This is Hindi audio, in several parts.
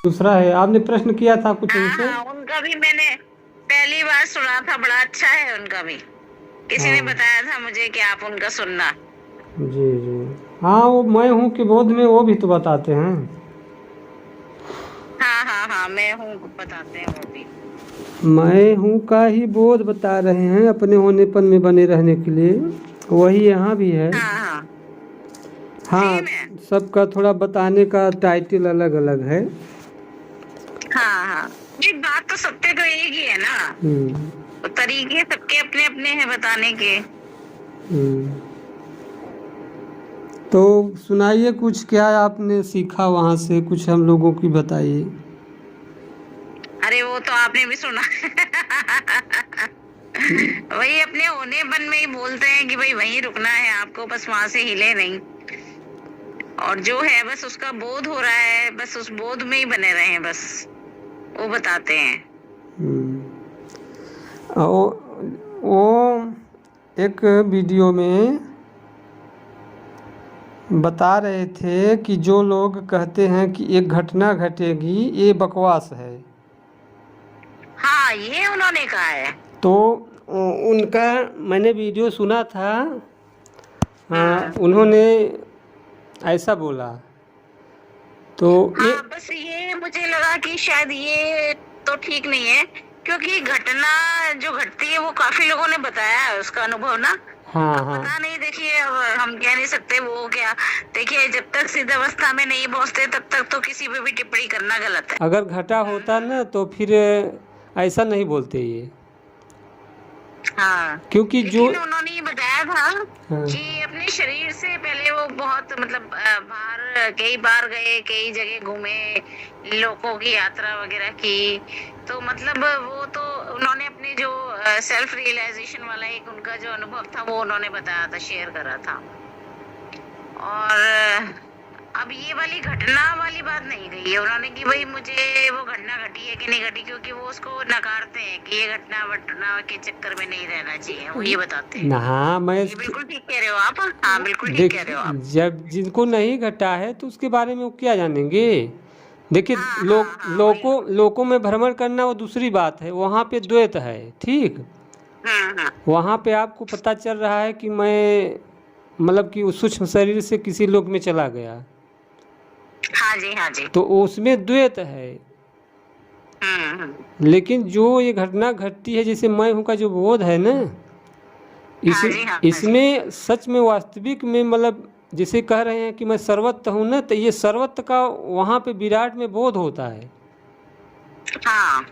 दूसरा है, आपने प्रश्न किया था कुछ उनसे? हाँ, उनका भी मैंने पहली बार सुना था, बड़ा अच्छा है उनका भी। किसी ने बताया था मुझे कि आप उनका सुनना। जी जी, हाँ वो मैं हूँ कि बोध में वो भी तो बताते हैं। हाँ हाँ हाँ, मैं हूँ बताते हैं वो भी। मैं हूँ का ही बोध बता रहे हैं अपने होनेपन में बने रहने के लिए, वही यहाँ भी है। हाँ हाँ, हाँ, सेम है। सबका थोड़ा बताने का टाइटल अलग अलग है। हाँ हाँ, एक बात तो सत्य तो एक ही है ना, तो तरीके सबके अपने अपने हैं बताने के। तो सुनाइए कुछ, क्या आपने सीखा वहाँ से, कुछ हम लोगों की बताइए। अरे वो तो आपने भी सुना। वही अपने होनेपन में ही बोलते हैं कि भाई वहीं रुकना है आपको, बस वहां से हिले नहीं। और जो है बस उसका बोध हो रहा है, बस उस बोध में ही बने रहे, बस वो बताते हैं। वो एक वीडियो में बता रहे थे कि जो लोग कहते हैं कि एक घटना घटेगी, ये बकवास है। हाँ, ये उन्होंने कहा है। तो उनका मैंने वीडियो सुना था। उन्होंने ऐसा बोला तो हाँ, बस ये मुझे लगा कि शायद ये तो ठीक नहीं है, क्योंकि घटना जो घटती है वो काफी लोगों ने बताया है उसका अनुभव ना। हाँ अब हाँ पता नहीं, देखिए अब हम कह नहीं सकते वो क्या। देखिए जब तक सिद्ध अवस्था में नहीं पहुंचते तब तक तो किसी पे भी टिप्पणी करना गलत है। अगर घटा होता ना तो फिर ऐसा नहीं बोलते ये। हाँ, क्योंकि जो लेकिन उन्होंने ये बताया था हाँ, कि अपने शरीर से पहले वो बहुत मतलब बाहर कई बार गए, कई जगह घूमे, लोगों की यात्रा वगैरह की। तो मतलब वो तो उन्होंने अपने जो सेल्फ रियलाइजेशन वाला एक उनका जो अनुभव था वो उन्होंने बताया था, शेयर करा था। और अब ये वाली घटना वाली बात नहीं कही है उन्होंने कि भाई मुझे वो घटना घटी है कि नहीं घटी, क्योंकि वो उसको नकारते हैं कि ये घटना वटना के चक्कर में नहीं रहना चाहिए, वो ये बताते हैं। हाँ मैं ये बिल्कुल ठीक कह रहे हो आप। हाँ, बिल्कुल ठीक कह रहे हो आप। जब जिनको नहीं घटा है तो उसके बारे में वो क्या जानेंगे। देखिए हाँ हाँ हाँ, वही। लोकों में भ्रमण करना वो दूसरी बात है, वहाँ पे द्वैत है, ठीक। वहाँ पे आपको पता चल रहा है कि मैं मतलब कि उस सूक्ष्म शरीर से किसी लोक में चला गया, हाँ जी हाँ जी। तो उसमें द्वैत है। लेकिन जो ये घटना घटती है, जैसे मैं हूँ का जो बोध है ना, हाँ जी हाँ जी। इसमें सच में वास्तविक में मतलब जैसे कह रहे हैं कि मैं सर्वत्र हूँ ना, तो ये सर्वत्र का वहाँ पे विराट में बोध होता है। हाँ।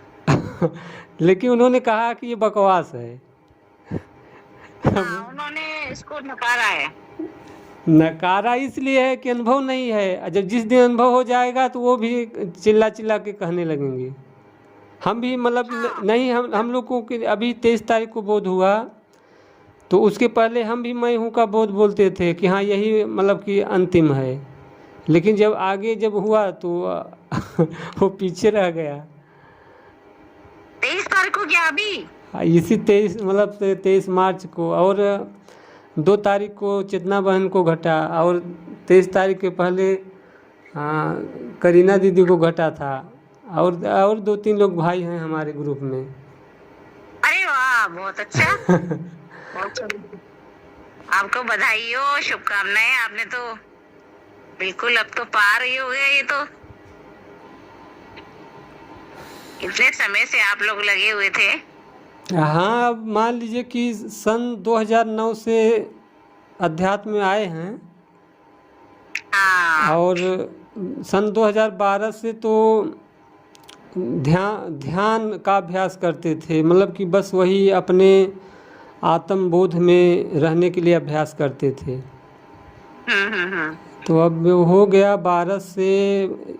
लेकिन उन्होंने कहा कि ये बकवास है। हाँ, उन्होंने इसको नकारा है। नकारा इसलिए है कि अनुभव नहीं है, जब जिस दिन अनुभव हो जाएगा तो वो भी चिल्ला चिल्ला के कहने लगेंगे। हम भी मतलब नहीं, हम लोग को अभी 23 तारीख को बोध हुआ, तो उसके पहले हम भी मैं हूँ का बोध बोलते थे कि हाँ यही मतलब कि अंतिम है। लेकिन जब आगे जब हुआ तो वो पीछे रह गया। 23 तारीख को क्या अभी? इसी 23 मतलब 23 मार्च को, और 2 तारीख को चेतना बहन को घटा, और 23 तारीख के पहले करीना दीदी को घटा था, और 2-3 लोग भाई हैं हमारे ग्रुप में। अरे वाह, बहुत अच्छा। बहुत अच्छा। आपको बधाई हो, शुभकामनाएं। आपने तो बिल्कुल अब तो पार ही हो गया ये तो। इतने समय से आप लोग लगे हुए थे। हाँ, अब मान लीजिए कि सन 2009 से अध्यात्म में आए हैं। हाँ। और सन 2012 से तो ध्यान का अभ्यास करते थे, मतलब कि बस वही अपने आत्मबोध में रहने के लिए अभ्यास करते थे। तो अब हो गया 12 से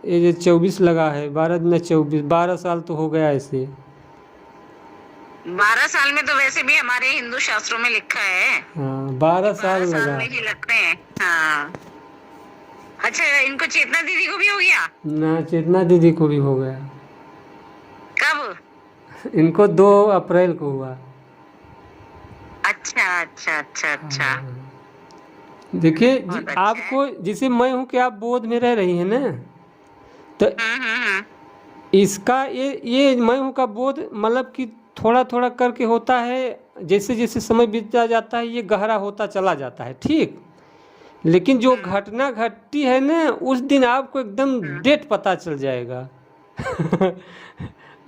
ये 24 लगा है, 12 न 24, 12 साल तो हो गया ऐसे। 12 साल में तो वैसे भी हमारे हिंदू शास्त्रों में लिखा है। हाँ, 12 साल 12 साल लगा। में ही लगते हैं। हाँ। अच्छा, इनको चेतना दीदी को भी हो गया? ना, चेतना दीदी को भी हो गया। कब? इनको 2 अप्रैल को हुआ। अच्छा अच्छा अच्छा अच्छा। देखिए बहुत अच्छा है। आपको जैसे मैं हूँ कि आप बोध में रह रही हैं ना, तो हम्म। इसका ये मैं हूँ का बोध मतलब कि थोड़ा थोड़ा करके होता है, जैसे जैसे समय बीतता जाता है ये गहरा होता चला जाता है, ठीक। लेकिन जो घटना घटती है ना उस दिन आपको एकदम डेट पता चल जाएगा।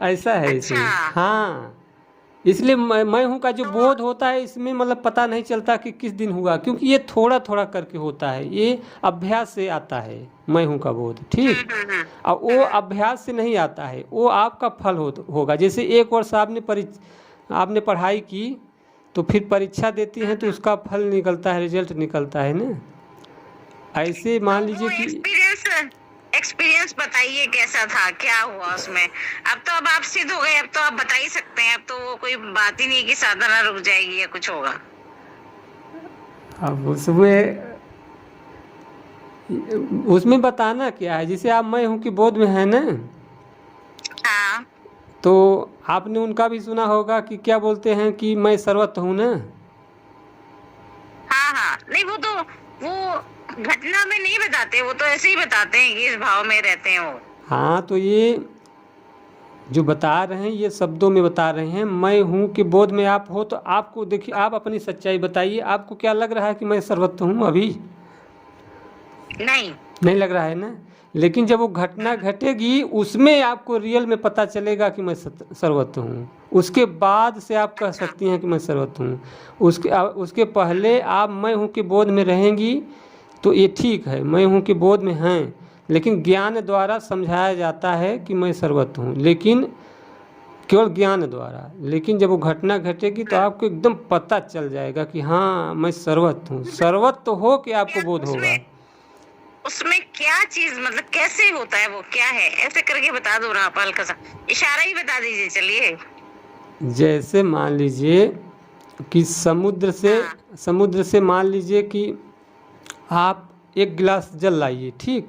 ऐसा है अच्छा। इसमें, हाँ। इसलिए मैं हूँ का जो तो बोध होता है इसमें मतलब पता नहीं चलता कि किस दिन हुआ, क्योंकि ये थोड़ा थोड़ा करके होता है, ये अभ्यास से आता है मैं हूँ का बोध, ठीक। और वो अभ्यास से नहीं आता है, वो आपका फल होगा। जैसे एक वर्ष आपने पढ़ाई की तो फिर परीक्षा देती हैं तो उसका फल निकलता है, रिजल्ट निकलता है ना। ऐसे मान लीजिए वो कि एक्सपीरियंस बताइए कैसा था, क्या हुआ उसमें। अब आप सिद्ध हो गए, अब तो आप बता ही सकते हैं। अब तो वो कोई बात ही नहीं है कि साधना रुक जाएगी या कुछ होगा। अब उसमें बताना क्या है, जैसे आप मैं हूँ कि बोध में है ना, हाँ तो आपने उनका भी सुना होगा कि क्या बोलते हैं कि मैं सर्वत्र हूँ ना। हाँ हाँ, नहीं वो घटना में नहीं बताते, वो तो ऐसे ही बताते हैं कि इस भाव में रहते हैं वो। हाँ, तो ये जो बता रहे हैं ये शब्दों में बता रहे हैं। मैं हूँ कि बोध में आप हो, तो आपको देखिए, आप अपनी सच्चाई बताइए, आपको क्या लग रहा है कि मैं सर्वत्र हूँ अभी? नहीं लग रहा है ना। लेकिन जब वो घटना घटेगी उसमें आपको रियल में पता चलेगा कि मैं सर्वत्र हूँ। उसके बाद से आप कह सकती हैं कि मैं सर्वत्र हूँ। उसके पहले आप मैं हूँ कि बोध में रहेंगी तो ये ठीक है, मैं हूँ कि बोध में हैं, लेकिन ज्ञान द्वारा समझाया जाता है कि मैं सर्वत्र हूँ, लेकिन केवल ज्ञान द्वारा। लेकिन जब वो घटना घटेगी तो आपको एकदम पता चल जाएगा कि हाँ मैं सर्वत्र हूँ। सर्वत्र हो के आपको बोध होगा। उसमें क्या चीज, मतलब कैसे होता है, वो क्या है, ऐसे करके बता दो ना आप, हल्का सा इशारा ही बता दीजिए। चलिए, जैसे मान लीजिए कि समुद्र से मान लीजिए कि आप एक गिलास जल लाइए, ठीक।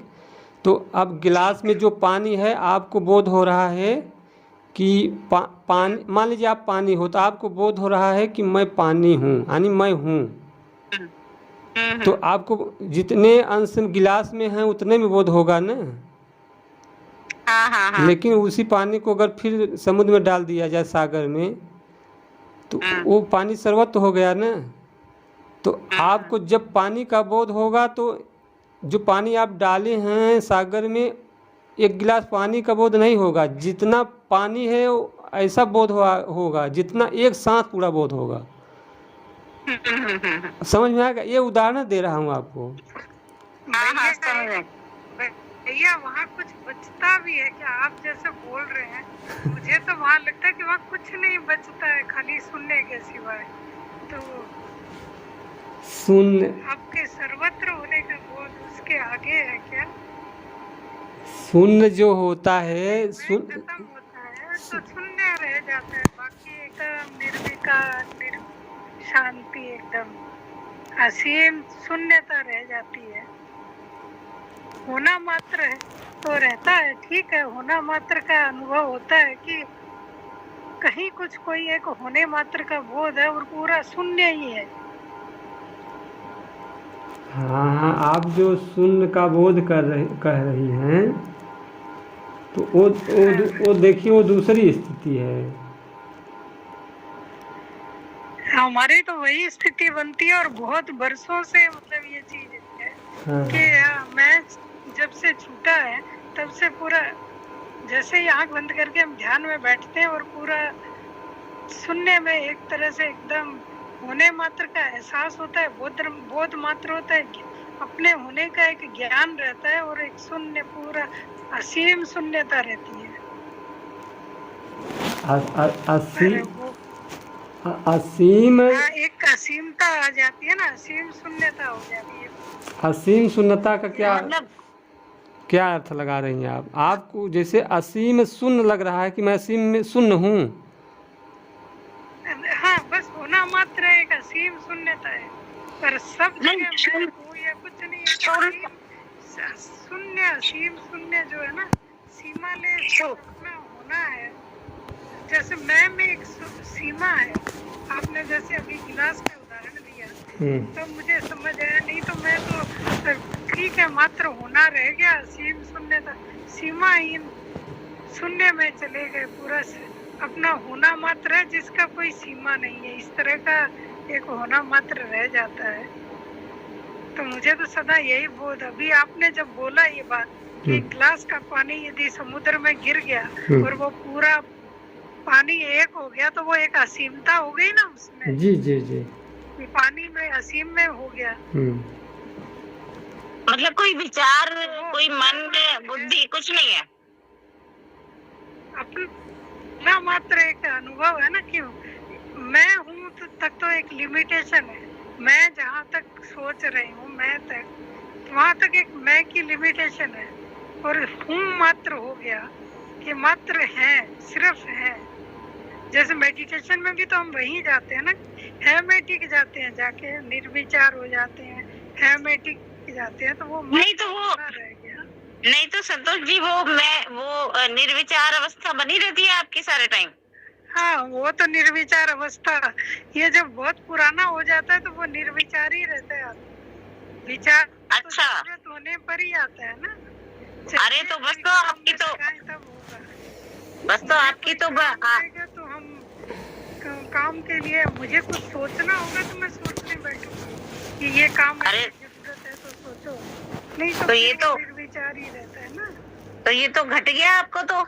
तो अब गिलास में जो पानी है आपको बोध हो रहा है कि पानी, मान लीजिए आप पानी हो तो आपको बोध हो रहा है कि मैं पानी हूँ, यानी मैं हूँ। तो आपको जितने अंश गिलास में हैं उतने में बोध होगा ना। हाँ। लेकिन उसी पानी को अगर फिर समुद्र में डाल दिया जाए, सागर में, तो वो पानी सर्वत्र हो गया ना। तो आपको जब पानी का बोध होगा तो जो पानी आप डाले हैं सागर में, एक गिलास पानी का बोध नहीं होगा। जितना पानी है ऐसा बोध होगा जितना एक सांस पूरा बोध होगा। समझ में आएगा? ये उदाहरण दे रहा हूँ आपको। भैया वहाँ कुछ बचता भी है क्या? आप जैसे बोल रहे हैं, मुझे तो वहाँ लगता है कि वहाँ कुछ नहीं बचता है, खाली सुनने के सिवाय। तो सुन आपके सर्वत्र होने का बोध उसके आगे है क्या? शून्य जो होता है, खत्म होता है तो शून्य रह जाता है, बाकी एकदम निर्विकार, शांति, एकदम असीम शून्यता रह जाती है। होना मात्र है तो रहता है, ठीक है। होना मात्र का अनुभव होता है कि कहीं कुछ कोई एक होने मात्र का बोध है और पूरा शून्य ही है। हाँ, आप जो शून्य का बोध कह रही हैं, तो वो देखिए वो दूसरी स्थिति है। हमारी तो वही स्थिति बनती है और बहुत बरसों से मतलब ये चीज है। हाँ। कि मैं जब से छूटा है तब से पूरा, जैसे ही आंख बंद करके हम ध्यान में बैठते हैं और पूरा शून्य में एक तरह से एकदम होने मात्र का एहसास होता है, बोध मात्र होता है, अपने होने का एक ज्ञान रहता है और एक शून्य, पूरा असीम शून्यता रहती है। असीम एक असीमता आ जाती है ना, असीम शून्यता हो जाती है। असीम शून्यता का क्या अर्थ लगा रही हैं आप? आपको जैसे असीम शून्य लग रहा है कि मैं असीम में शून्य हूँ। हाँ, बस होना मात्र एक असीम शून्यता है, पर सब जगह मैं हूँ या कुछ नहीं है। शून्य, असीम शून्य जो है ना, सीमा ले अपना होना है। जैसे मैं में एक सीमा है। आपने जैसे अभी गिलास का उदाहरण दिया तो मुझे समझ आया, नहीं तो में तो ठीक है, मात्र होना रह गया, असीम शून्य था, सीमाहीन शून्य में चले गए, पूरा अपना होना मात्र है जिसका कोई सीमा नहीं है, इस तरह का एक होना मात्र रह जाता है। तो मुझे तो सदा यही बोध, अभी आपने जब बोला ये बात कि गिलास का पानी यदि समुद्र में गिर गया और वो पूरा पानी एक हो गया, तो वो एक असीमता हो गई ना उसमें। जी जी जी, पानी में असीम में हो गया। मतलब कोई विचार, कोई मन, बुद्धि कुछ नहीं है, अपना मात्र एक अनुभव है ना कि मैं हूँ तक तो एक लिमिटेशन है, मैं जहाँ तक सोच रही हूँ मैं तक, वहाँ तक एक मैं की लिमिटेशन है, और हूँ मात्र हो गया कि मात्र है, सिर्फ है। जैसे मेडिटेशन में भी तो हम वहीं जाते हैं ना, है में टिक जाते हैं, जाके निर्विचार हो जाते हैं, है में टिक जाते हैं, तो वो नहीं तो वो रह गया। नहीं तो संतोष जी, वो निर्विचार अवस्था बनी रहती है आपकी सारे टाइम। हाँ, वो तो निर्विचार अवस्था, ये जब बहुत पुराना हो जाता है तो वो निर्विचार ही रहता है, विचार अच्छा, तो जरूरत होने पर ही आता है ना। अरे तो बस तो आपकी तो तो हम काम के लिए मुझे कुछ सोचना होगा तो मैं सोचने बैठूंगा कि ये काम जरूरत है तो सोचो, नहीं तो ये तो निर्विचार ही रहता है ना। तो ये तो घट गया आपको, तो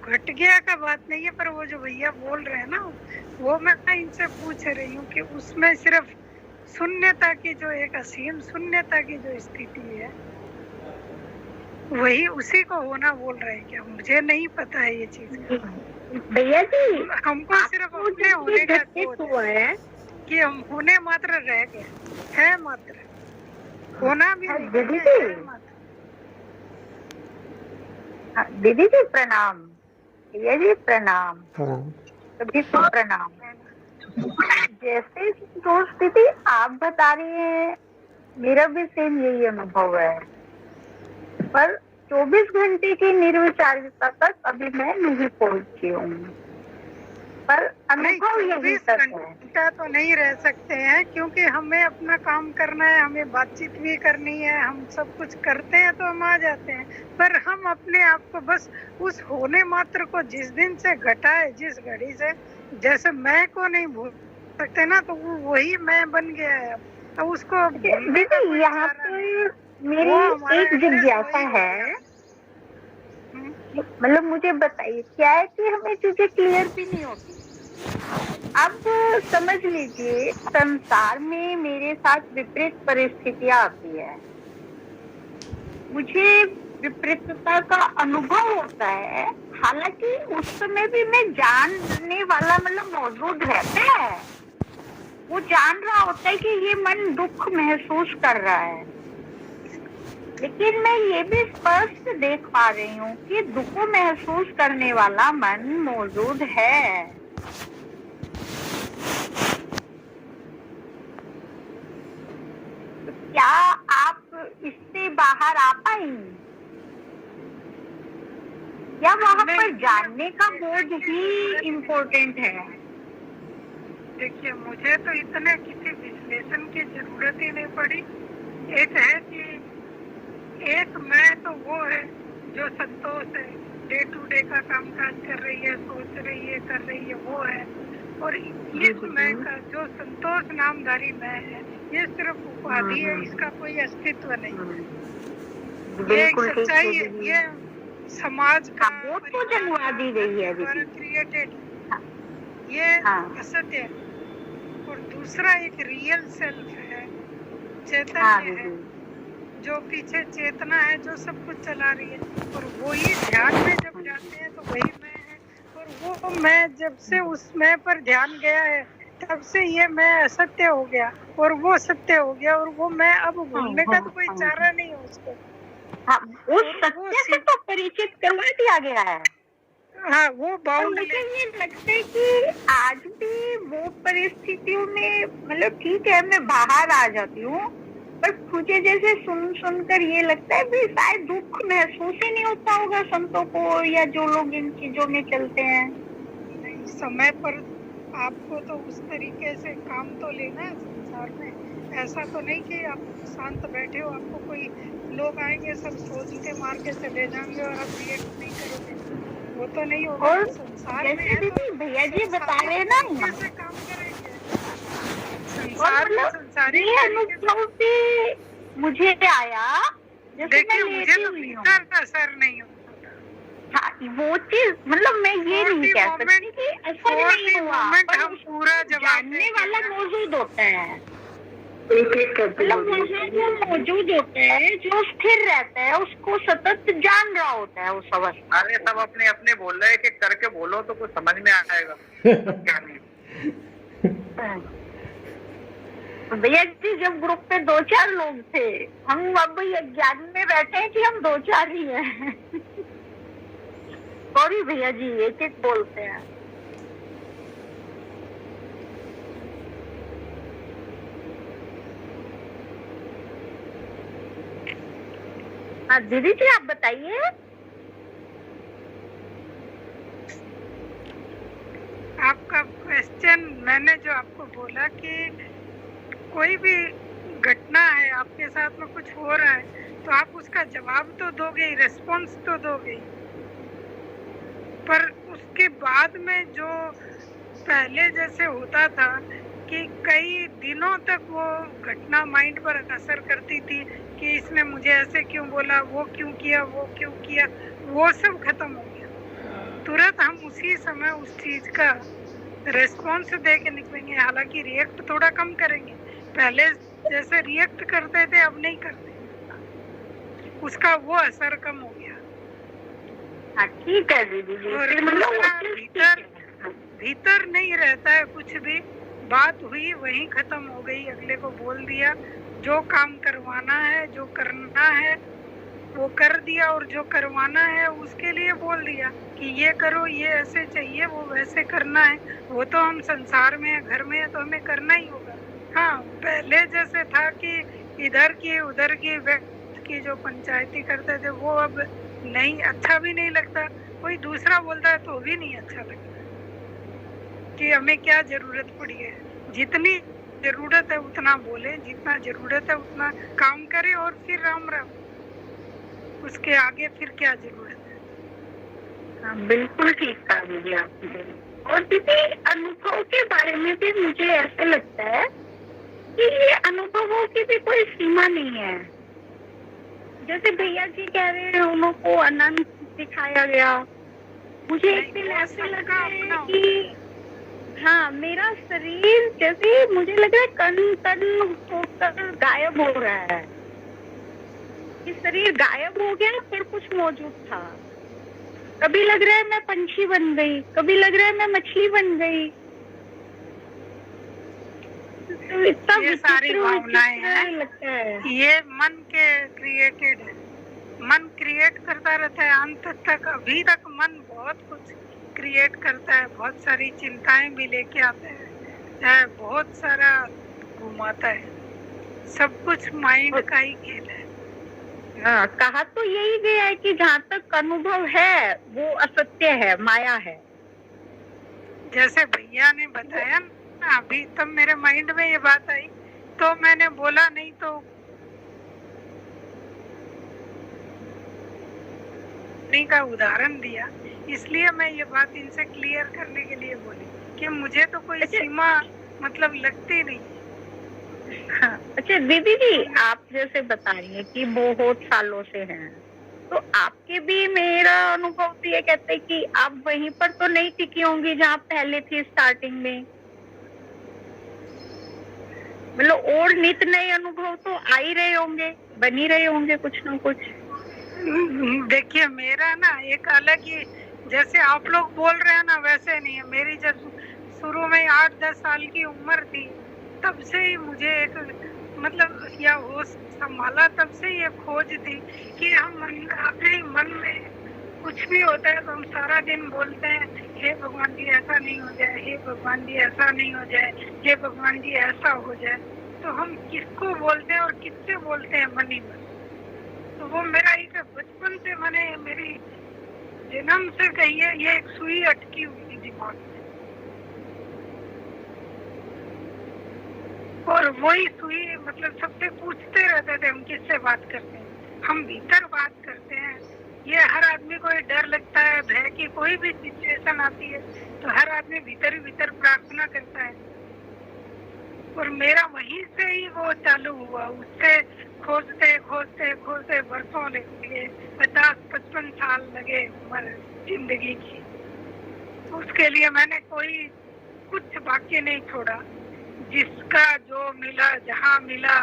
घट गया का बात नहीं है, पर वो जो भैया बोल रहे हैं ना, वो मैं इनसे पूछ रही हूँ कि उसमें सिर्फ शून्यता की जो एक असीम शून्यता की जो स्थिति है, वही उसी को होना बोल रहे हैं क्या? मुझे नहीं पता है ये चीज भैया जी। हमको सिर्फ अपने होने का हुआ है कि हम होने मात्र रह गए, है मात्र, होना भी नहीं, दीदी जी, दीदी जी प्रणाम, भैया जी प्रणाम, सभी को प्रणाम। जैसे दोस्त दीदी आप बता रही हैं, मेरा भी सेम यही अनुभव है, पर 24 घंटे की निर्विचारिता तक अभी मैं नहीं पहुंची हूँ, पर अनुभव यही तक है। तो नहीं रह सकते हैं, क्योंकि हमें अपना काम करना है, हमें बातचीत भी करनी है, हम सब कुछ करते हैं तो हम आ जाते हैं, पर हम अपने आप को बस उस होने मात्र को जिस दिन से घटा है, जिस घड़ी से, जैसे मैं को नहीं भूल सकते ना, तो वो वही मैं बन गया है। अब उसको दीदी यहाँ पे मेरी एक जिज्ञासा है, मतलब मुझे बताइए, क्या है कि हमें चीजें क्लियर भी नहीं होती। अब समझ लीजिए संसार में मेरे साथ विपरीत परिस्थितियां आती है, मुझे विपरीतता का अनुभव होता है, हालांकि उस समय भी मैं जानने वाला मतलब मौजूद रहता है, वो जान रहा होता है कि ये मन दुख महसूस कर रहा है, लेकिन मैं ये भी स्पष्ट देख पा रही हूँ कि दुख महसूस करने वाला मन मौजूद है। तो क्या आप इससे बाहर आ पाएंगी, या वहाँ पर जानने का बोध ही इम्पोर्टेंट है? देखिए, मुझे तो इतने किसी विश्लेषण की जरूरत ही नहीं पड़ी। एक है कि एक मैं तो वो है जो संतोष है, डे टू डे का कामकाज कर रही है, सोच रही है, कर रही है, वो है, और इस मैं का जो संतोष नामधारी मैं है, ये सिर्फ उपाधि है, इसका कोई अस्तित्व नहीं। ये एक सच्चाई है, ये समाज का वो तो जनवा दी गई है क्रिएटेड, ये असत्य है। और दूसरा एक रियल सेल्फ है, चैतन्य है, जो पीछे चेतना है, जो सब कुछ चला रही है, और वही ध्यान में जब जाते हैं तो वही मैं है, और वो मैं जब से उस मैं पर ध्यान गया है, तब से ये मैं असत्य हो गया और वो सत्य हो गया, और वो मैं अब भूलने का तो कोई चारा नहीं है उसको। उस सत्य से तो परिचित करवा दिया गया है। हाँ, वो बाउंड। मुझे ये लगता है कि आज भी वो परिस्थितियों में, मतलब ठीक है मैं बाहर आ जाती हूँ, पर मुझे जैसे सुन कर ये लगता है भी शायद दुख महसूस ही नहीं होता होगा संतों को, या जो लोग इन चीजों में चलते हैं। नहीं, समय पर आपको तो उस तरीके से काम तो लेना है संसार में, ऐसा तो नहीं कि आप शांत बैठे हो, आपको कोई लोग आएंगे सब सोचते मार के चले जाएंगे और आप रिएक्ट नहीं करोगे, वो तो नहीं होगा। और संसार में जैसे है तो दीदी भैया जी बता रहे हैं ना, कैसे काम करेंगे और संसार में, मतलब संसारिक ये तरीके से। अनुभव भी मुझे आया, जैसे देखिए मैं मुझे लेटी तो हुई हूँ। भीतर का असर नहीं होता, हाँ, वो चीज मतलब मैं ये नहीं कह सकती कि असर नहीं हुआ, पर हम पूरा जवाब जानने वाला मौजूद होता है, मतलब वहाँ जो मौजूद होता है, जो स्थिर रहता है, उसको सतत जान रहा होता है उस अवस्था। अरे सब अपने अपने बोल रहे हैं कि करके बोलो तो कुछ समझ में आएगा क्या नहीं। भैया जी जब ग्रुप पे 2-4 लोग थे, हम अब ये ज्ञान में बैठे हैं कि हम 2-4 ही हैं। सॉरी भैया जी, एक बोलते हैं। हाँ दीदी जी आप बताइए। आपका क्वेश्चन, मैंने जो आपको बोला कि कोई भी घटना है, आपके साथ में कुछ हो रहा है, तो आप उसका जवाब तो दोगे ही, रिस्पॉन्स तो दोगे ही, पर उसके बाद में जो पहले जैसे होता था कि कई दिनों तक वो घटना माइंड पर असर करती थी कि इसने मुझे ऐसे क्यों बोला, वो क्यों किया, वो क्यों किया, वो सब खत्म हो गया। तुरंत हम उसी समय उस चीज का रेस्पॉन्स दे के निकलेंगे, हालांकि रिएक्ट थोड़ा कम करेंगे, पहले जैसे रिएक्ट करते थे अब नहीं करते, उसका वो असर कम हो गया। हाँ ठीक है दीदी जी, और मतलब भीतर नहीं रहता है कुछ भी, बात हुई वहीं खत्म हो गई, अगले को बोल दिया, जो काम करवाना है, जो करना है वो कर दिया, और जो करवाना है उसके लिए बोल दिया कि ये करो, ये ऐसे चाहिए, वो वैसे करना है। वो तो हम संसार में है, घर में है, तो हमें करना ही होगा। हाँ, पहले जैसे था कि इधर की उधर की व्यक्ति की जो पंचायती करते थे, वो अब नहीं, अच्छा भी नहीं लगता, कोई दूसरा बोलता है तो भी नहीं अच्छा लगता कि हमें क्या जरूरत पड़ी है। जितनी जरूरत है उतना बोले, जितना जरूरत है उतना काम करे, और फिर राम राम, उसके आगे फिर क्या जरूरत है। हाँ बिल्कुल ठीक कहा दीदी आपने। और दीदी अनुभव के बारे में भी मुझे ऐसा लगता है कि ये अनुभवों की भी कोई सीमा नहीं है। जैसे भैया जी कह रहे हैं उनको अनंत दिखाया गया, मुझे एक दिन ऐसा लगा है कि हाँ मेरा शरीर जैसे मुझे लग रहा है कण कण होकर गायब हो रहा है, कि शरीर गायब हो गया फिर कुछ मौजूद था। कभी लग रहा है मैं पंछी बन गई, कभी लग रहा है मैं मछली बन गई। तो इतना ये सारी भावनाएं हैं, लगता है ये मन के क्रिएटेड है, मन क्रिएट करता रहता है अंत तक। अभी तक मन बहुत कुछ क्रिएट करता है, बहुत सारी चिंताएं भी लेके आता है, बहुत सारा घुमाता है, सब कुछ माइंड का ही खेल है। हाँ, कहा तो यही गया है कि जहाँ तक अनुभव है वो असत्य है, माया है। जैसे भैया ने बताया ना, अभी तब मेरे माइंड में ये बात आई तो मैंने बोला नहीं, तो का उदाहरण दिया, इसलिए मैं ये बात इनसे क्लियर करने के लिए बोली कि मुझे तो कोई सीमा मतलब लगती नहीं। हाँ, अच्छा दीदी जी आप जैसे बता रही हैं कि बहुत सालों से हैं, तो आपके भी मेरा अनुभव तो ये कहते हैं कि आप वहीं पर तो नहीं टिकी होंगी जहाँ पहले थी स्टार्टिंग में, मतलब और नित नए अनुभव तो आ ही रहे होंगे, बन ही रहे होंगे कुछ ना कुछ। देखिए मेरा ना एक अलग ही, जैसे आप लोग बोल रहे हैं ना वैसे नहीं है। मेरी जब शुरू में 8-10 साल की उम्र थी तब से ही मुझे एक मतलब या होश संभाला, तब से ये खोज थी कि हम अपने मन में कुछ भी होता है तो हम सारा दिन बोलते हैं, हे भगवान जी ऐसा नहीं हो जाए, हे भगवान जी ऐसा नहीं हो जाए, हे भगवान जी ऐसा हो जाए। तो हम किसको बोलते हैं और किससे बोलते हैं? मन ही मन। तो वो मेरा एक बचपन से, मैंने मेरी जन्म से कहिए ये एक सुई अटकी हुई थी दिमाग में, और वही सुई मतलब सबसे पूछते रहते थे हम किससे बात करते हैं, हम भीतर बात करते हैं। ये हर आदमी को ये डर लगता है, भय की कोई भी सिचुएशन आती है तो हर आदमी भीतर ही भीतर प्रार्थना करता है। और मेरा वहीं से ही वो चालू हुआ, उससे खोजते खोजते खोजते बरसों लगे, 50-55 साल लगे उम्र जिंदगी की। उसके लिए मैंने कोई कुछ बाकी नहीं छोड़ा, जिसका जो मिला जहाँ मिला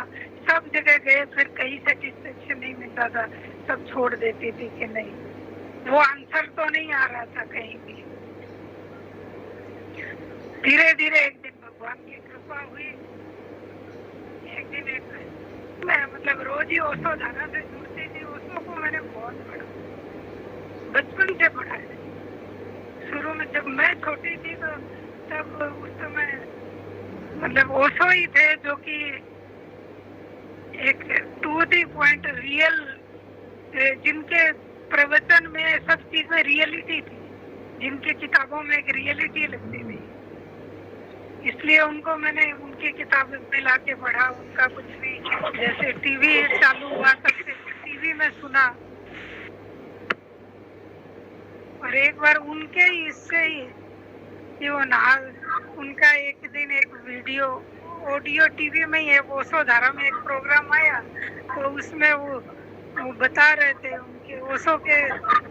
सब जगह गए, फिर कहीं सेटिस्फेक्शन नहीं मिलता था, सब छोड़ देती थी कि नहीं, वो आंसर तो नहीं आ रहा था कहीं भी। धीरे धीरे एक दिन भगवान की कृपा हुई, एक दिन मैं मतलब रोज ही ओशो धारा से जुड़ती थी। ओशो को मैंने बहुत पढ़ा, बचपन से पढ़ा है। शुरू में जब मैं छोटी थी तो तब उस समय मतलब ओशो ही थे जो कि एक टू द पॉइंट रियल, जिनके प्रवचन में सब चीजें रियलिटी थी, जिनकी किताबों में एक रियलिटी लगती थी, इसलिए उनको मैंने उनकी किताबें मिला के पढ़ा। उनका कुछ भी जैसे टीवी चालू हुआ तब से टीवी में सुना, और एक बार उनके ही इससे ही कि वो नहा, उनका एक दिन एक वीडियो ऑडियो टीवी में ही ओशो धारा में एक प्रोग्राम आया, तो उसमें वो बता रहे थे उनके ओशो के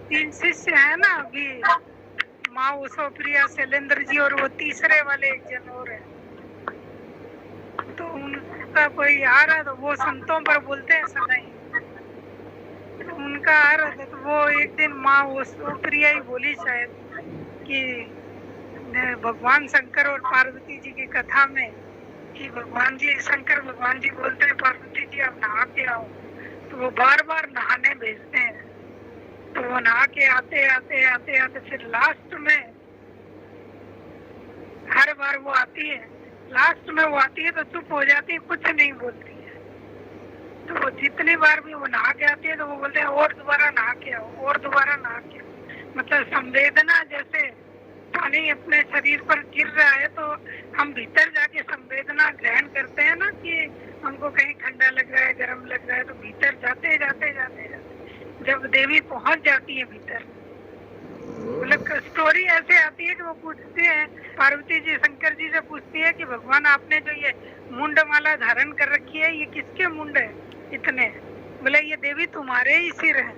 3 शिष्य हैं ना अभी, माँ ओशो, प्रिया, शैलेंद्र जी, और वो तीसरे वाले एक जन और है। तो उनका कोई आ रहा तो वो संतों पर बोलते हैं सदाई, तो उनका आ रहा था तो वो एक दिन माँ ओशो प्रिया ही बोली शायद कि भगवान शंकर और पार्वती जी की कथा में कि भगवान जी, शंकर भगवान जी बोलते हैं पार्वती जी आप नहा के आओ, तो वो बार बार नहाने भेजते हैं। तो वो नहा के आते आते आते आते फिर लास्ट में हर बार वो आती है, लास्ट में वो आती है तो चुप हो जाती है, कुछ नहीं बोलती है। तो वो जितनी बार भी वो नहा के आती है तो वो बोलते हैं और दोबारा नहा के आओ, और दोबारा नहा के आओ। मतलब संवेदना, जैसे पानी अपने शरीर पर गिर रहा है तो हम भीतर जाके संवेदना ग्रहण करते हैं ना कि हमको कहीं ठंडा लग रहा है, गर्म लग रहा है, तो भीतर जाते जाते जाते जाते जब देवी पहुंच जाती है भीतर, मतलब स्टोरी ऐसे आती है कि वो पूछती है, पार्वती जी शंकर जी से पूछती है कि भगवान आपने जो ये मुंड माला धारण कर रखी है ये किसके मुंड है इतने? बोले ये देवी तुम्हारे ही सिर है,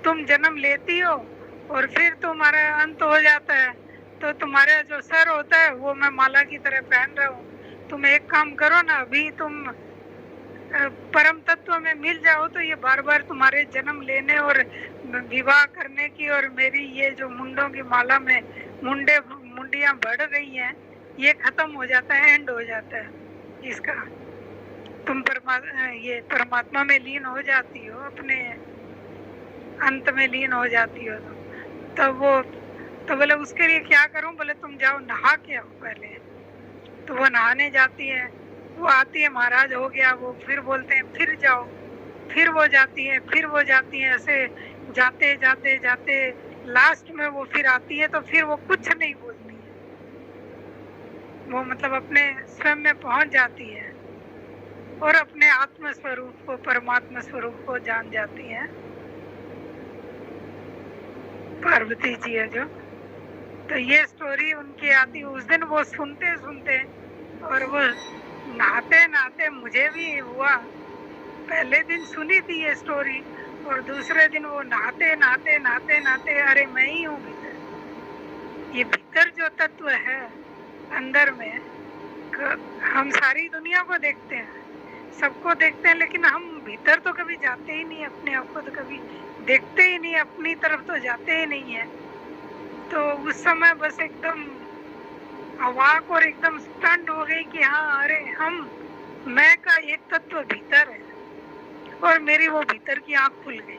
तुम जन्म लेती हो और फिर तुम्हारा अंत हो जाता है, तो तुम्हारा जो सर होता है वो मैं माला की तरह पहन रहा हूँ। तुम एक काम करो ना, अभी तुम परम तत्व में मिल जाओ तो ये बार बार तुम्हारे जन्म लेने और विवाह करने की और मेरी ये जो मुंडों की माला में मुंडियां बढ़ रही हैं ये खत्म हो जाता है, एंड हो जाता है इसका। तुम ये परमात्मा में लीन हो जाती हो, अपने अंत में लीन हो जाती हो। तो वो तो बोले उसके लिए क्या करूं? बोले तुम जाओ नहा के आओ पहले। तो वो नहाने जाती है, वो आती है, महाराज हो गया, वो फिर बोलते हैं फिर जाओ, फिर वो जाती है, फिर वो जाती है, ऐसे जाते जाते जाते लास्ट में वो फिर आती है तो फिर वो कुछ नहीं बोलती है, वो मतलब अपने स्वयं में पहुंच जाती है और अपने आत्म स्वरूप को, परमात्मा स्वरूप को जान जाती है। पार्वती जी है जो, तो ये स्टोरी उनकी आती, उस दिन वो सुनते सुनते और वो नहाते नहाते मुझे भी हुआ, पहले दिन सुनी थी ये स्टोरी और दूसरे दिन वो नहाते नहाते नहाते नहाते अरे मैं ही हूँ भीतर। ये भीतर जो तत्व है अंदर में, हम सारी दुनिया को देखते हैं, सबको देखते हैं, लेकिन हम भीतर तो कभी जाते ही नहीं, अपने आप को तो कभी देखते ही नहीं, अपनी तरफ तो जाते ही नहीं है। तो उस समय बस एकदम अवाक और एकदम स्टंट हो गई कि हाँ अरे मैं का एक तत्व भीतर है, और मेरी वो भीतर की आंख खुल गई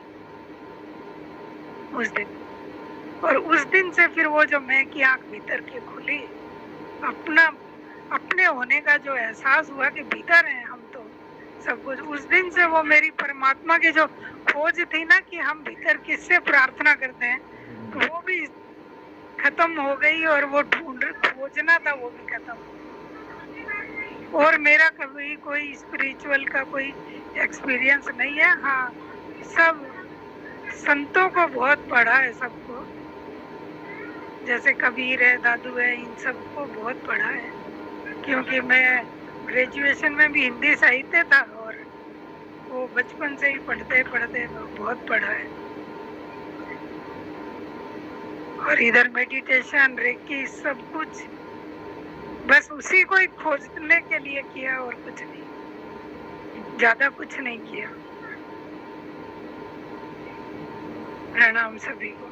उस दिन। और उस दिन से फिर वो जो मैं की आंख भीतर की खुली, अपने होने का जो एहसास हुआ कि भीतर है हम तो सब कुछ, उस दिन से वो मेरी परमात्मा की जो खोज थी ना कि हम भीतर किससे प्रार्थना करते हैं, वो भी खत्म हो गई और वो खोजना था वो भी खत्म। और मेरा कभी कोई स्पिरिचुअल का कोई एक्सपीरियंस नहीं है। हाँ, सब संतों को बहुत पढ़ा है, सबको, जैसे कबीर है, दादू है, इन सबको बहुत पढ़ा है, क्योंकि मैं ग्रेजुएशन में भी हिंदी साहित्य था और वो बचपन से ही पढ़ते पढ़ते बहुत पढ़ा है। और इधर मेडिटेशन, रेकी, सब कुछ बस उसी को ही खोजने के लिए किया और कुछ नहीं, ज्यादा कुछ नहीं किया। प्रणाम सभी को।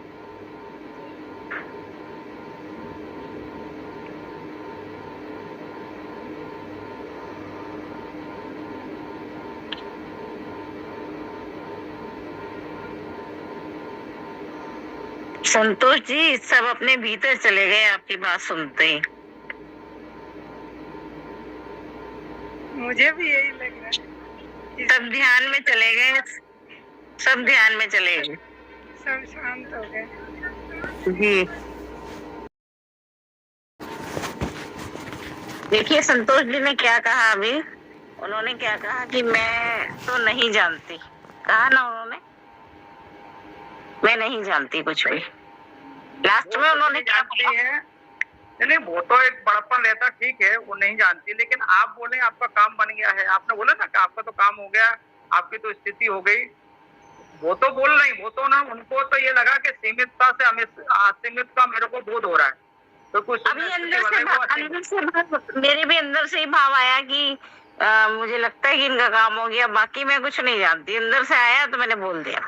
संतोष जी सब अपने भीतर चले गए आपकी बात सुनते ही। मुझे भी यही लग रहा है। सब ध्यान में चले गए, सब ध्यान में चले गए, सब शांत हो गए। जी देखिए संतोष जी ने क्या कहा अभी, उन्होंने क्या कहा कि मैं तो नहीं जानती, कहा ना उन्होंने, मैं नहीं जानती कुछ भी। लास्ट में उन्होंने क्या जानती है, नहीं वो तो एक बड़प्पन रहता, ठीक है वो नहीं जानती, लेकिन आप बोले आपका काम बन गया है, आपने बोला ना कि आपका तो काम हो गया, आपकी तो स्थिति हो गई, वो तो बोल रही, वो तो ना उनको तो ये लगा कि सीमितता से हमें असीमित का मेरे को बोध हो रहा है, तो कुछ अभी अंदर से मेरे भी अंदर से ही भाव आया कि मुझे लगता है कि इनका काम हो गया, बाकी मैं कुछ नहीं जानती, अंदर से आया तो मैंने बोल दिया।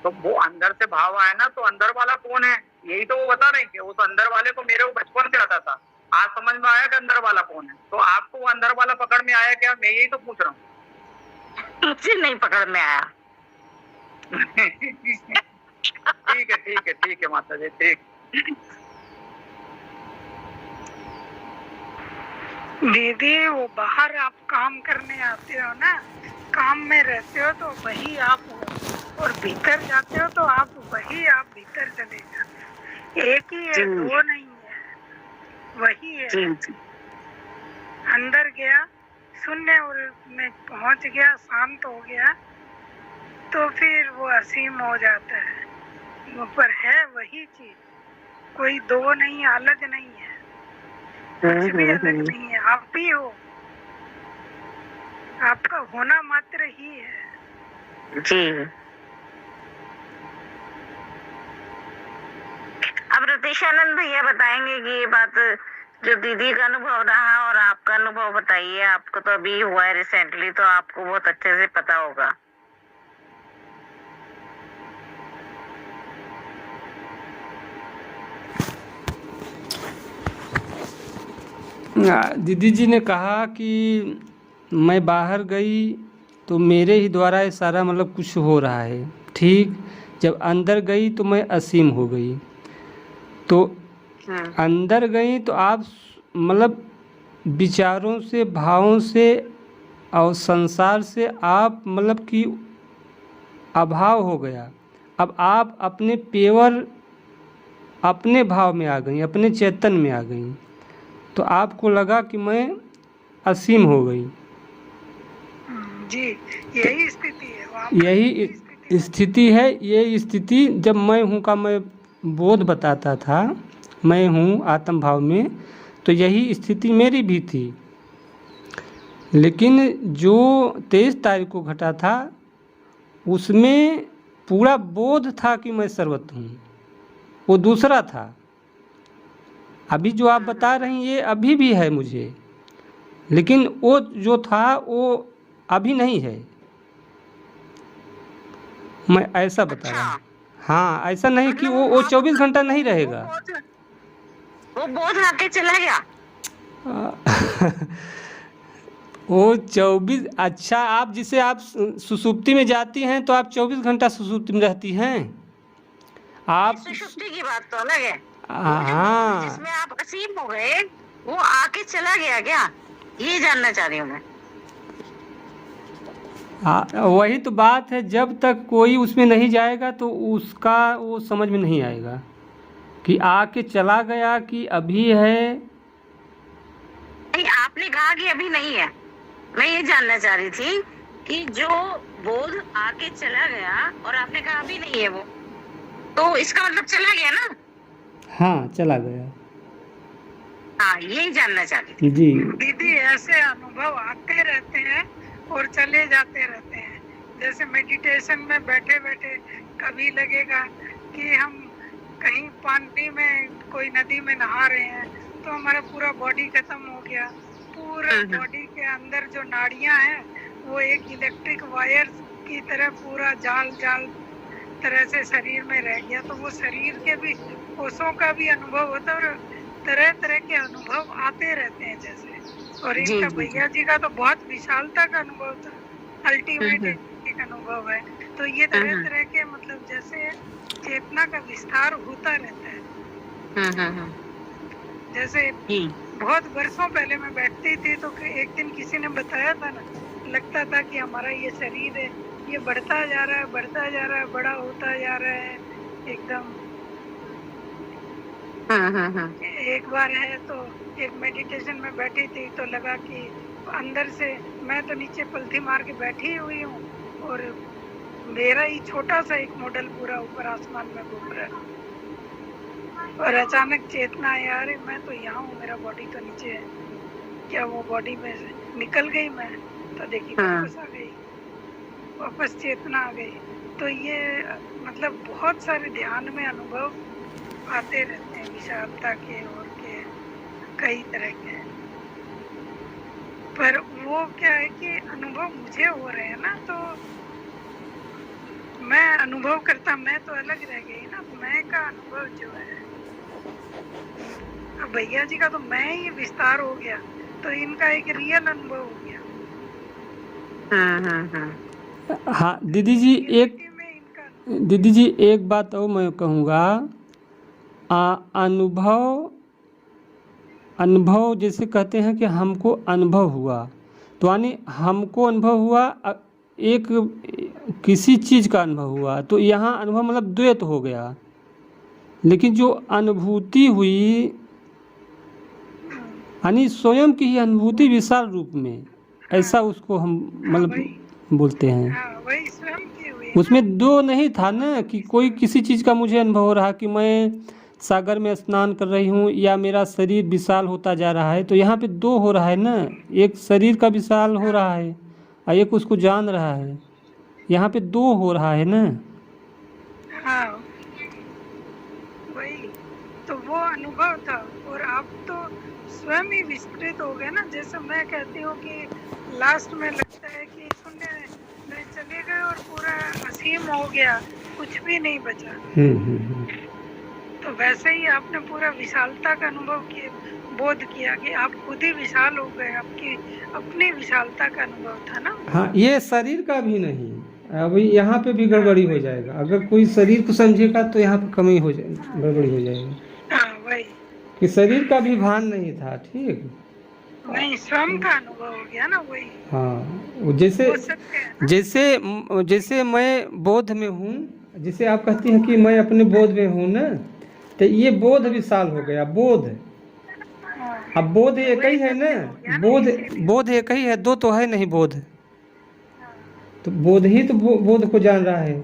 तो वो अंदर से भाव आया ना, तो अंदर वाला कौन है, यही तो वो बता रहे कि उस अंदर वाले को मेरे को बचपन से आता था, आज समझ में आया कि अंदर वाला कौन है। तो आपको वो अंदर वाला पकड़ में आया क्या, मैं यही तो पूछ रहा हूँ। मुझे नहीं पकड़ में आया। ठीक है ठीक है ठीक है माता जी, ठीक। दीदी वो बाहर आप काम करने आते हो ना, काम में रहते हो तो वही आप हो, और भीतर जाते हो तो आप वही आप भीतर चले जाते, एक ही है, दो नहीं है, वही है। अंदर गया, शून्य में पहुंच गया, शांत हो गया, तो फिर वो असीम हो जाता है। वो पर है वही चीज, कोई दो नहीं, अलग नहीं है, कुछ भी अलग नहीं है, आप ही हो, आपका होना मात्र ही है। जी अब रतीशानंद भैया बताएंगे कि ये बात जो दीदी का अनुभव रहा और आपका अनुभव बताइए, आपको तो अभी हुआ है रिसेंटली, तो आपको बहुत अच्छे से पता होगा। दीदी जी ने कहा कि मैं बाहर गई तो मेरे ही द्वारा ये सारा मतलब कुछ हो रहा है, ठीक। जब अंदर गई तो मैं असीम हो गई, तो अंदर गई तो आप मतलब विचारों से, भावों से और संसार से आप मतलब कि अभाव हो गया। अब आप अपने पेवर, अपने भाव में आ गई, अपने चेतन में आ गई, तो आपको लगा कि मैं असीम हो गई। जी यही स्थिति है, यही स्थिति है। ये स्थिति जब मैं हूँ का मैं बोध बताता था, मैं हूँ आत्म भाव में, तो यही स्थिति मेरी भी थी। लेकिन जो 23 तारीख को घटा था उसमें पूरा बोध था कि मैं सर्वत्र हूँ, वो दूसरा था। अभी जो आप बता रही ये अभी भी है मुझे, लेकिन वो जो था वो अभी नहीं है, मैं ऐसा बता रहा हूँ। हाँ, ऐसा नहीं कि वो 24 घंटा नहीं रहेगा। वो बोध आके चला गया। वो 24, अच्छा आप जिसे आप सुसुप्ति में जाती हैं तो आप 24 घंटा सुसुप्ति में रहती हैं आप। सुसुप्ति की बात तो अलग है। हाँ, जिसमें आप असीम हो गए वो आके चला गया क्या, ये जानना चाह रही हूँ मैं। वही तो बात है, जब तक कोई उसमें नहीं जाएगा तो उसका वो समझ में नहीं आएगा कि आके चला गया कि अभी है। नहीं, आपने कहा कि अभी नहीं है। मैं ये जानना चाह रही थी कि जो बोध आके चला गया और आपने कहा अभी नहीं है वो, तो इसका मतलब चला गया ना? हाँ, चला गया। हाँ, यही जानना चाह रही थी। जी दीदी ऐसे अनुभव आते रहते हैं और चले जाते रहते हैं। जैसे मेडिटेशन में बैठे बैठे कभी लगेगा कि हम कहीं पानी में, कोई नदी में नहा रहे हैं, तो हमारा पूरा बॉडी खत्म हो गया। पूरा बॉडी के अंदर जो नाड़ियां हैं वो एक इलेक्ट्रिक वायर की तरह पूरा जाल जाल तरह से शरीर में रह गया। तो वो शरीर के भी कोषों का भी अनुभव होता है और तरह तरह के अनुभव आते रहते हैं जैसे। और इनका भैया जी का तो बहुत विशालता का अनुभव था, अल्टीमेट एक अनुभव है। तो ये तरह तरह के मतलब जैसे चेतना का विस्तार होता रहता है। जैसे बहुत वर्षों पहले मैं बैठती थी तो एक दिन किसी ने बताया था ना, लगता था कि हमारा ये शरीर है, ये बढ़ता जा रहा है, बढ़ता जा रहा है, बड़ा होता जा रहा है एकदम। एक बार है तो एक मेडिटेशन में बैठी थी तो लगा कि अंदर से मैं तो नीचे पलथी मार के बैठी हुई हूँ और मेरा ही छोटा सा एक मॉडल पूरा ऊपर आसमान में घूम रहा है। और अचानक चेतना है, अरे मैं तो यहाँ हूँ, मेरा बॉडी तो नीचे है, क्या वो बॉडी में से निकल गई मैं? तो देखी वापस आ गई, वापस चेतना आ गई। तो ये मतलब बहुत सारे ध्यान में अनुभव आते रहते हैं, विशालता के और के कई तरह के। पर वो क्या है कि अनुभव मुझे हो रहे हैं ना, तो मैं अनुभव करता, मैं तो अलग रह गई ना। मैं का अनुभव जो है, अब भैया जी का तो मैं ही विस्तार हो गया, तो इनका एक रियल अनुभव हो गया। हाँ दीदी जी, एक बात और मैं कहूँगा। अनुभव जैसे कहते हैं कि हमको अनुभव हुआ, तो यानी हमको अनुभव हुआ, एक किसी चीज़ का अनुभव हुआ, तो यहाँ अनुभव मतलब द्वैत हो गया। लेकिन जो अनुभूति हुई यानी स्वयं की ही अनुभूति विशाल रूप में, ऐसा उसको हम मतलब बोलते हैं। वही स्वयं की हुई। उसमें दो नहीं था ना कि कोई किसी चीज़ का मुझे अनुभव हो रहा कि मैं सागर में स्नान कर रही हूँ या मेरा शरीर विशाल होता जा रहा है। तो यहाँ पे दो हो रहा है ना, एक शरीर का विशाल हो रहा है और एक उसको जान रहा है। यहाँ पे दो हो रहा है ना। हाँ वही तो वो अनुभव था। और आप तो स्वयं ही विस्तृत हो गए ना। जैसे मैं कहती हूँ कि लास्ट में लगता है कि शून्य में चले गए और पूरा असीम हो गया, कुछ भी नहीं बचा। तो वैसे ही आपने पूरा विशालता का अनुभव किया, बोध किया कि आप खुद ही विशाल हो गए, आपकी अपनी विशालता का अनुभव था ना। हाँ, ये शरीर का भी नहीं, अभी यहाँ पे भी गड़बड़ी हो जाएगा। अगर कोई शरीर को समझेगा तो यहाँ पे कमी हो जाएगी, गड़बड़ी हो जाएगी। हाँ वही कि शरीर का भी भान नहीं था, ठीक नहीं, स्वयं का अनुभव हो गया ना। वही हाँ, जैसे मैं बोध में हूँ, जिसे आप कहती हैं कि मैं अपने बोध में हूँ ना, तो ये बोध विशाल हो गया। बोध, अब बोध एक ही है ना, बोध एक ही है, दो तो है नहीं बोध। तो बोध ही तो बोध को जान रहा है,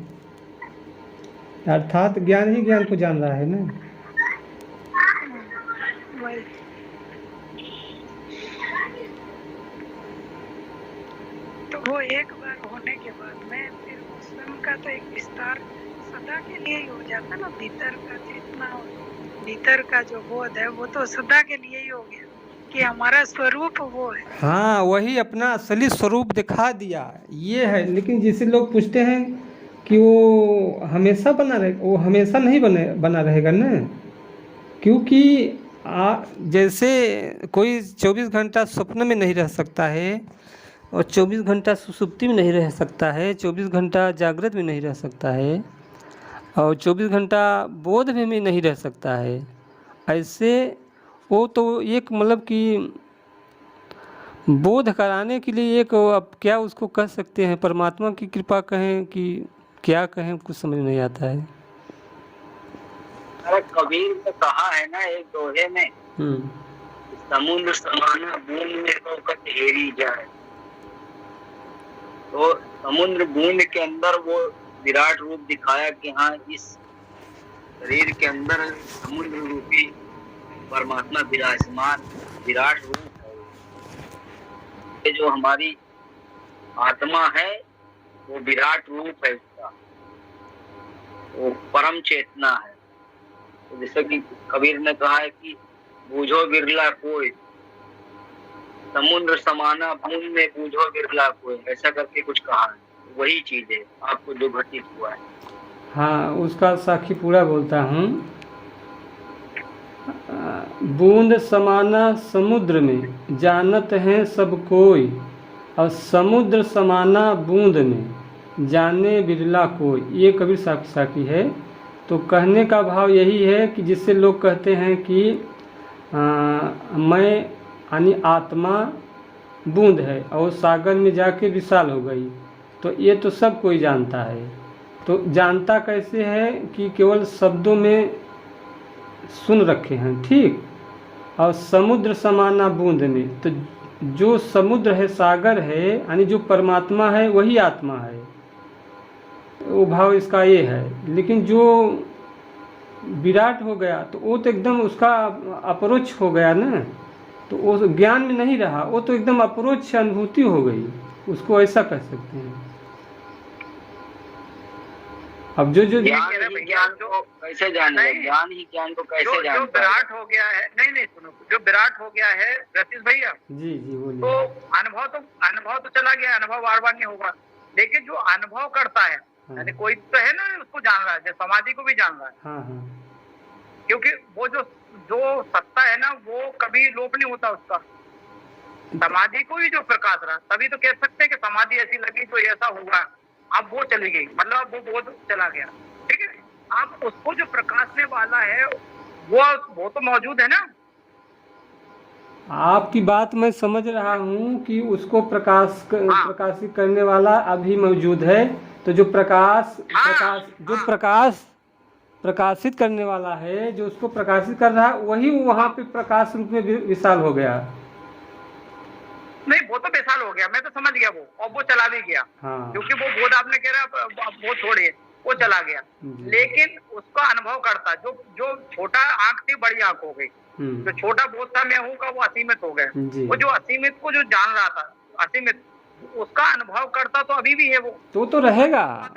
अर्थात ज्ञान ही ज्ञान को जान रहा है ना। तो वो एक बार होने के बाद में फिर स्वयं का तो एक विस्तार सदा के लिए ही हो जाता ना। भीतर का चेतना, भीतर का जो बोध है वो तो सदा के लिए ही हो गया कि हमारा स्वरूप वो है। हाँ, वही अपना असली स्वरूप दिखा दिया, ये है। लेकिन जिसे लोग पूछते हैं कि वो हमेशा बना रहे, वो हमेशा नहीं बना रहेगा ना। क्योंकि जैसे कोई 24 घंटा स्वप्न में नहीं रह सकता है और 24 घंटा सुसुप्ति में नहीं रह सकता है, 24 घंटा जागृत में नहीं रह सकता है और 24 घंटा बोध में भी नहीं रह सकता है। ऐसे वो तो एक मतलब कि बोध कराने के लिए एक, अब क्या उसको कह सकते हैं, परमात्मा की कृपा कहें कि क्या कहें, कुछ समझ नहीं आता है। अरे कबीर ने कहा है ना एक दोहे में, समुद्र समाना बूंद में तो कटहेरी जाए। तो समुद्र बूंद के अंदर वो विराट रूप दिखाया कि हाँ, इस शरीर के अंदर समुद्र रूपी परमात्मा विराजमान विराट रूप है। ये जो हमारी आत्मा है वो विराट रूप है, उसका वो परम चेतना है। तो जैसे कि कबीर ने कहा है कि बूझो बिरला कोई, समुद्र समाना बूंद में बूझो बिरला कोई, ऐसा करके कुछ कहा है। वही चीज है आपको जो घटित हुआ है। हाँ, उसका साखी पूरा बोलता हूँ। बूंद समाना समुद्र में जानत है सब कोई, और समुद्र समाना बूंद में जाने बिरला कोई। ये कबीर साहब की साखी है। तो कहने का भाव यही है कि जिससे लोग कहते हैं कि मैं यानी आत्मा बूंद है और सागर में जाके विशाल हो गई, तो ये तो सब कोई जानता है। तो जानता कैसे है कि केवल शब्दों में सुन रखे हैं, ठीक। और समुद्र समाना बूंद में, तो जो समुद्र है, सागर है, यानी जो परमात्मा है वही आत्मा है। वो भाव इसका ये है। लेकिन जो विराट हो गया तो वो तो एकदम उसका अपरोक्ष हो गया ना, तो वो ज्ञान में नहीं रहा, वो तो एकदम अपरोक्ष अनुभूति हो गई, उसको ऐसा कह सकते हैं। अब जो ज्ञान को कैसे जाने, ज्ञान ही ज्ञान को कैसे जाने, जो विराट हो गया है, नहीं सुनो, जो विराट हो गया है रतीश भैया, जी बोलिए। तो अनुभव तो चला गया, अनुभव बार बार नहीं होगा। लेकिन जो अनुभव करता है, यानी कोई तो है ना उसको जान रहा है, जो समाधि को भी जान रहा है। हाँ। क्योंकि वो जो सत्ता है ना, वो कभी लोप नहीं होता उसका। समाधि को ही जो प्रकाश रहा, तभी तो कह सकते हैं कि समाधि ऐसी लगी तो ऐसा हुआ, अब वो चली गई, मतलब वो बोध चला गया, ठीक है। आप उसको जो प्रकाशने वाला है वो तो मौजूद है ना। आपकी बात मैं समझ रहा हूँ कि उसको प्रकाशित करने वाला अभी मौजूद है। तो जो प्रकाशित करने वाला है, जो उसको प्रकाशित कर रहा है, वही वहाँ पे प्रकाश रूप में विशाल हो गया। नहीं, वो तो बेसाल हो गया, मैं तो समझ गया वो, और वो चला भी गया। हाँ। क्योंकि वो बोध आपने कह रहा वो छोड़िए, वो चला गया। लेकिन उसका अनुभव करता, जो छोटा आंख थी बड़ी आंख हो गई, जो छोटा बोध था मैं हूँ का, वो असीमित हो गए। वो जो असीमित को जो जान रहा था, असीमित, उसका अनुभव करता तो अभी भी है वो, तो रहेगा,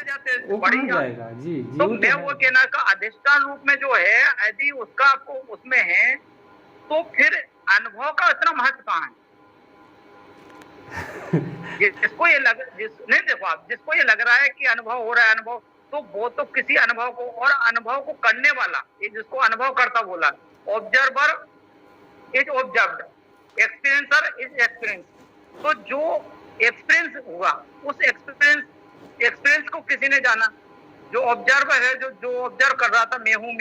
वो बड़ी जाएगा। जी तो मैं वो कहना का अधिष्ठान रूप में जो है, यदि उसका आपको उसमें है, तो फिर अनुभव का इतना महत्व कहाँ है? जिसको ये लग रहा है कि अनुभव हो रहा है, अनुभव, तो वो तो किसी अनुभव को, और अनुभव को करने वाला, ये जिसको अनुभव करता बोला, observer is observed, experiencer is experience. तो जो एक्सपीरियंस हुआ, उस एक्सपीरियंस को किसी ने जाना, जो ऑब्जर्वर है, जो ऑब्जर्व कर रहा था, मैं हूँ,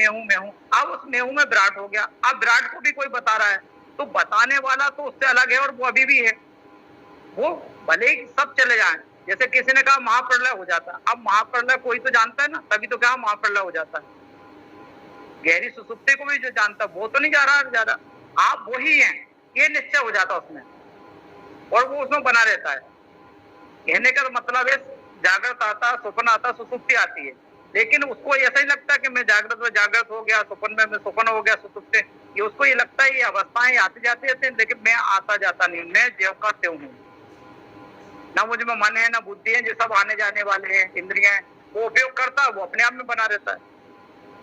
अब उस मैं हूँ में विराट हो गया। अब विराट को भी कोई बता रहा है, तो बताने वाला तो उससे अलग है, और वो अभी भी है। वो भले ही सब चले जाएं, जैसे किसी ने कहा महाप्रलय हो जाता है, अब महाप्रलय कोई तो जानता है ना, तभी तो क्या महाप्रलय हो जाता है। गहरी सुसुप्ति को भी जो जानता वो तो नहीं जा रहा, आप वही हैं, ये निश्चय हो जाता उसमें, और वो उसमें बना रहता है। कहने का मतलब है, जागृत आता, स्वप्न आता, सुसुप्ति आती है, लेकिन उसको ऐसा ही लगता है कि मैं जागृत हो गया, स्वप्न में मैं स्वप्न हो गया, सुसुप्ति, ये उसको ये लगता है ये अवस्थाएं आती जाती रहती हैं, लेकिन मैं आता जाता नहीं, मैं ज्यों का त्यों हूँ। ना मुझ में मन है, ना बुद्धि है, जो सब आने जाने वाले हैं, इंद्रियां हैं, वो उपयोग करता है, वो अपने आप में बना रहता है।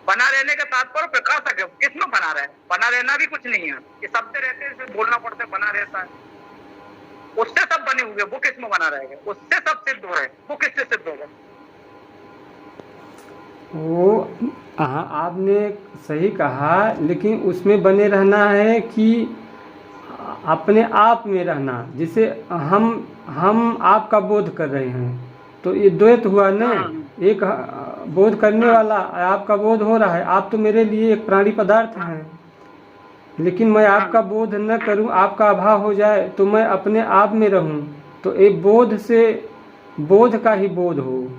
बना रहने का तात्पर्य प्रकाशक है, किसमें बना रहा है? बना रहना भी कुछ नहीं है, ये शब्द रहते हैं, बोलना पड़ता है, बना रहता है, उससे सब बने हुए, वो किसमें बना रहेगा? उससे सब सिद्ध हो रहे, वो किससे सिद्ध होगा? वो आपने सही कहा, लेकिन उसमें बने रहना है कि अपने आप में रहना। जिसे हम आपका बोध कर रहे हैं, तो ये द्वैत हुआ ना। एक बोध करने वाला, आपका बोध हो रहा है, आप तो मेरे लिए एक प्राणी पदार्थ हैं, लेकिन मैं आपका बोध न करूं, आपका अभाव हो जाए, तो मैं अपने आप में रहूं, तो एक बोध से बोध का ही बोध हो।